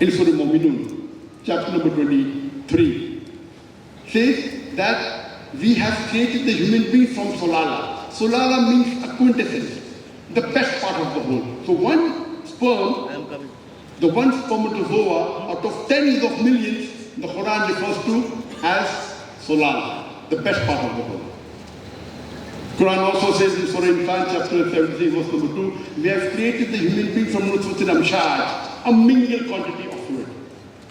in Surah Mu'minun, chapter number 23, says that we have created the human being from Sulala. Sulala means a quintessence, the best part of the whole. So one sperm, the one spermatozoa out of tens of millions, the Quran refers to as Sulala, the best part of the whole. Quran also says in Surah Insan, chapter 73, verse number 2, we have created the human being from nutfatin amshaj, a mingled quantity of fluid,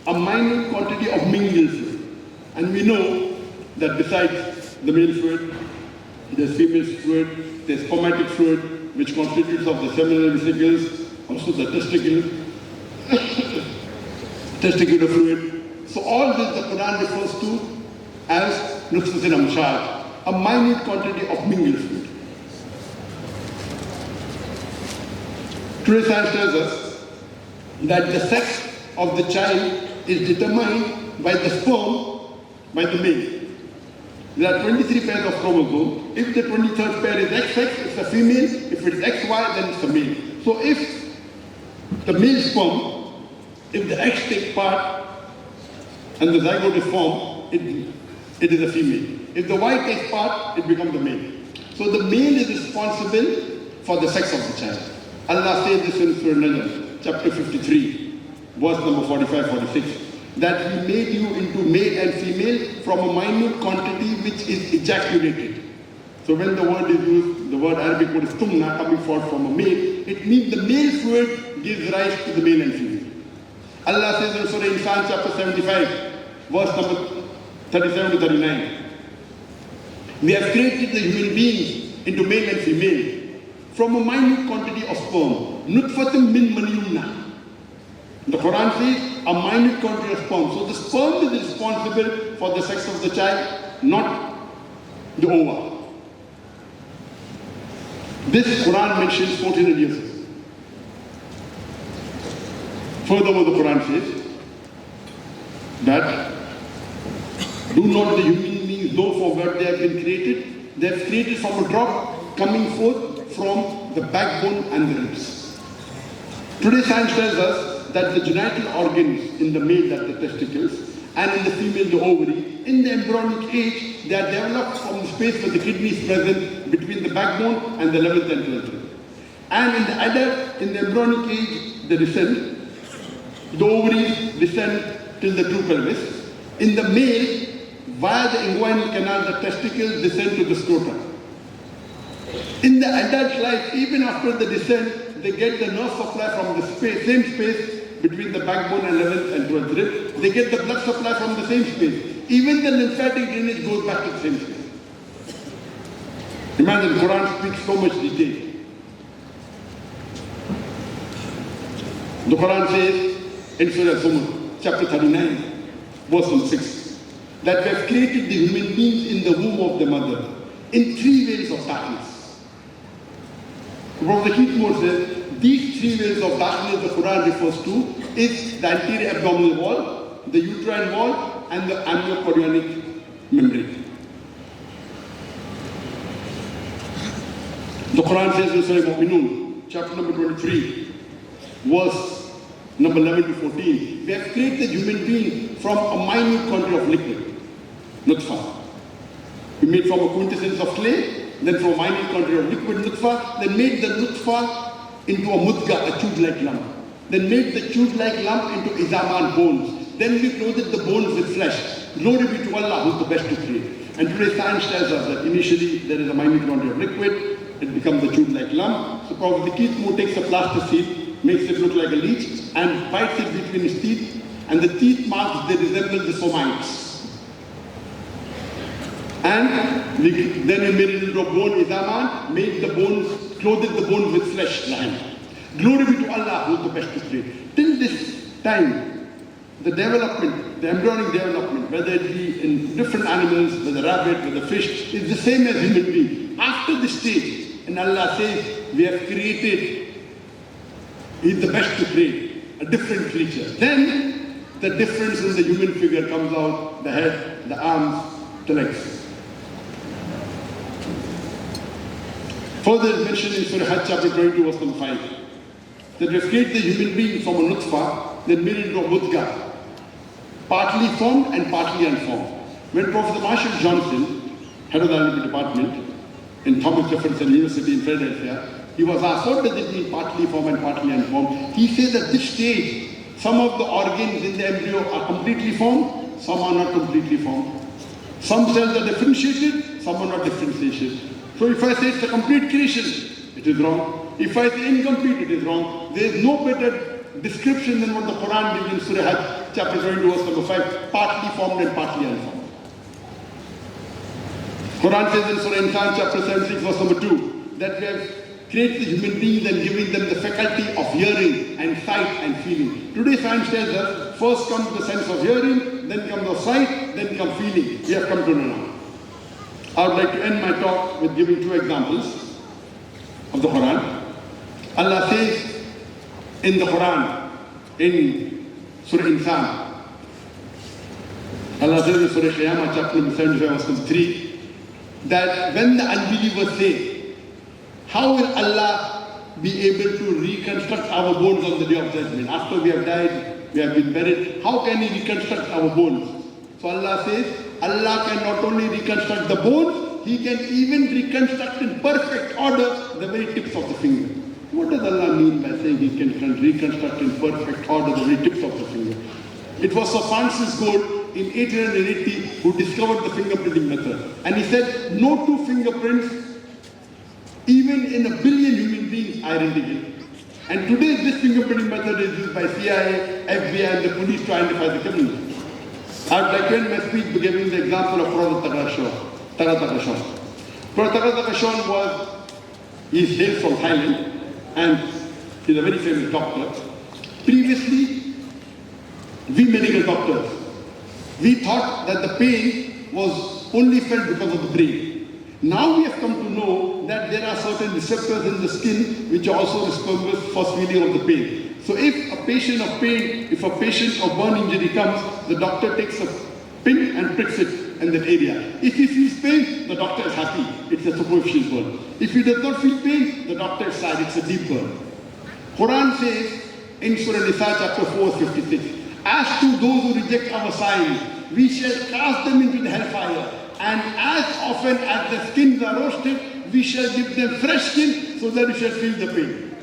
a minute quantity of mingled fluid. And we know that besides the male fluid, there's female fluid, there's spermatic fluid, which constitutes of the seminal vesicles, also the testicular fluid. So all this the Quran refers to as nutfatin amshaj, a minute quantity of mingled fluid. Today science tells us that the sex of the child is determined by the sperm, by the male. There are 23 pairs of chromosomes. If the 23rd pair is XX, it's a female. If it's XY, then it's a male. So if the male sperm, if the X takes part and the zygote is formed, it is a female. If the Y takes part, it becomes the male. So the male is responsible for the sex of the child. Allah says this in Surah Najm, chapter 53, verse number 45-46, that He made you into male and female from a minute quantity which is ejaculated. So when the word is used, the word Arabic word is tumna, coming forth from a male, it means the male fluid gives rise to the male and female. Allah says in Surah Insan, chapter 75, verse number 37-39, we have created the human beings into male and female from a minute quantity of sperm. Nutfatum min maniyumna. The Quran says a minute quantity of sperm. So the sperm is responsible for the sex of the child, not the ova. This Quran mentions 1400 years. Furthermore, the Quran says that do not the human beings know for what they have been created? They have created from a drop coming forth from the backbone and the ribs. Today science tells us that the genital organs in the male, that the testicles, and in the female, the ovary, in the embryonic age, they are developed from the space where the kidney is present between the backbone and the 11th and 12th rib. And in the adult, in the embryonic age, they descend. The ovaries descend till the true pelvis. In the male, via the inguinal canal, the testicles descend to the scrotum. In the adult life, even after the descent, they get the nerve supply from the same space between the backbone and 11th and 12th rib. They get the blood supply from the same space. Even the lymphatic drainage goes back to the same space. Imagine, the Quran speaks so much detail. The Quran says in Surah Zumar, chapter 39, verse 6, that we have created the human beings in the womb of the mother in 3 veils of darkness. Prophet Zakir says, these 3 veils of darkness the Quran refers to is the anterior abdominal wall, the uterine wall, and the amniochorionic membrane. The Quran says in Surah Mu'minun, chapter number 23, verse number 11-14, we have created human being from a minute quantity of liquid, nutfa. We made from a quintessence of clay, then from a minute quantity of liquid nutfa, then made the nutfa into a mudga, a tube-like lump. Then made the tube-like lump into izaman, bones. Then we clothed the bones with flesh. Glory be to Allah, who is the best to create. And today science tells us that initially there is a minute quantity of liquid, it becomes a tube-like lump. So probably Keith takes a plasticine, makes it look like a leech, and bites it between his teeth, and the teeth marks, they resemble the somites. And then we made it into a bone izaman, made the bones, clothed the bones with flesh line. Glory be to Allah, who is the best to create. Till this time, the development, the embryonic development, whether it be in different animals, whether rabbit, whether fish, is the same as human being. After this stage, and Allah says, we have created, He is the best to create, a different creature. Then, the difference in the human figure comes out, the head, the arms, the legs. Further mentioned in Surah Hajj chapter 22, verse number 5, that we have created the human being from a nutfa, then made into a mudga, partly formed and partly unformed. When Professor Marshall Johnson, head of the analytical department in Thomas Jefferson University in Philadelphia, he was asked, what does it mean partly formed and partly unformed? He says at this stage, some of the organs in the embryo are completely formed, some are not completely formed. Some cells are differentiated, some are not differentiated. So if I say it's a complete creation, it is wrong. If I say incomplete, it is wrong. There is no better description than what the Quran gives in Surah Hajj, chapter 22, verse number 5, partly formed and partly unformed. Quran says in Surah Insan, chapter 76, verse number 2, that we have created the human beings and giving them the faculty of hearing and sight and feeling. Today science tells us, first comes the sense of hearing, then comes the sight, then comes feeling. We have come to know now. I would like to end my talk with giving two examples of the Quran. Allah says in the Quran, in Surah Insan, Allah says in Surah Qiyamah, chapter 75, verse 3, that when the unbelievers say, how will Allah be able to reconstruct our bones on the day of judgment? After we have died, we have been buried, how can He reconstruct our bones? So Allah says, Allah can not only reconstruct the bones, He can even reconstruct in perfect order the very tips of the finger. What does Allah mean by saying He can reconstruct in perfect order the very tips of the finger? It was Sir Francis Gould in 1880 who discovered the fingerprinting method. And he said, no two fingerprints, even in a billion human beings, are identical. And today this fingerprinting method is used by CIA, FBI and the police to identify the criminals. I would like to end my speech by giving the example of Prophet Takashon. Prophet Takashon he hails from Thailand and he's a very famous doctor. Previously, we medical doctors, we thought that the pain was only felt because of the brain. Now we have come to know that there are certain receptors in the skin which are also responsible for feeling of the pain. So if a patient of pain, if a patient of burn injury comes, the doctor takes a pin and pricks it in that area. If he feels pain, the doctor is happy. It's a superficial burn. If he does not feel pain, the doctor is sad. It's a deep burn. Quran says in Surah Nisa chapter 4, 56, as to those who reject our signs, we shall cast them into the hellfire. And as often as the skins are roasted, we shall give them fresh skin so that we shall feel the pain.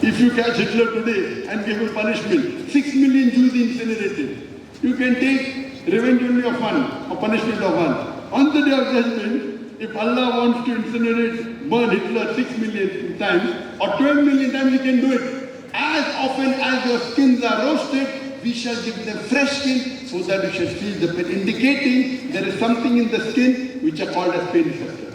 If you catch Hitler today and give him punishment, 6 million Jews incinerated, you can take revenge only of one, or punishment of one. On the day of judgment, if Allah wants to incinerate, burn Hitler 6 million times, or 12 million times, He can do it. As often as your skins are roasted, we shall give them fresh skin so that we shall feel the pain, indicating there is something in the skin which are called as pain receptors.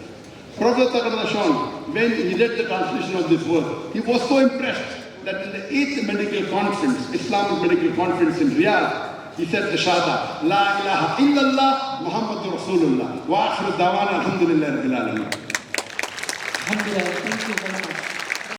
Prophet Takashon, when he read the translation of this verse, he was so impressed that in the 8th medical conference, Islamic medical conference in Riyadh, he said the Shahada, La ilaha illallah Muhammadur Rasulullah wa akhiru dawana alhamdulillah rabbil alamin. Alhamdulillah, thank you very much.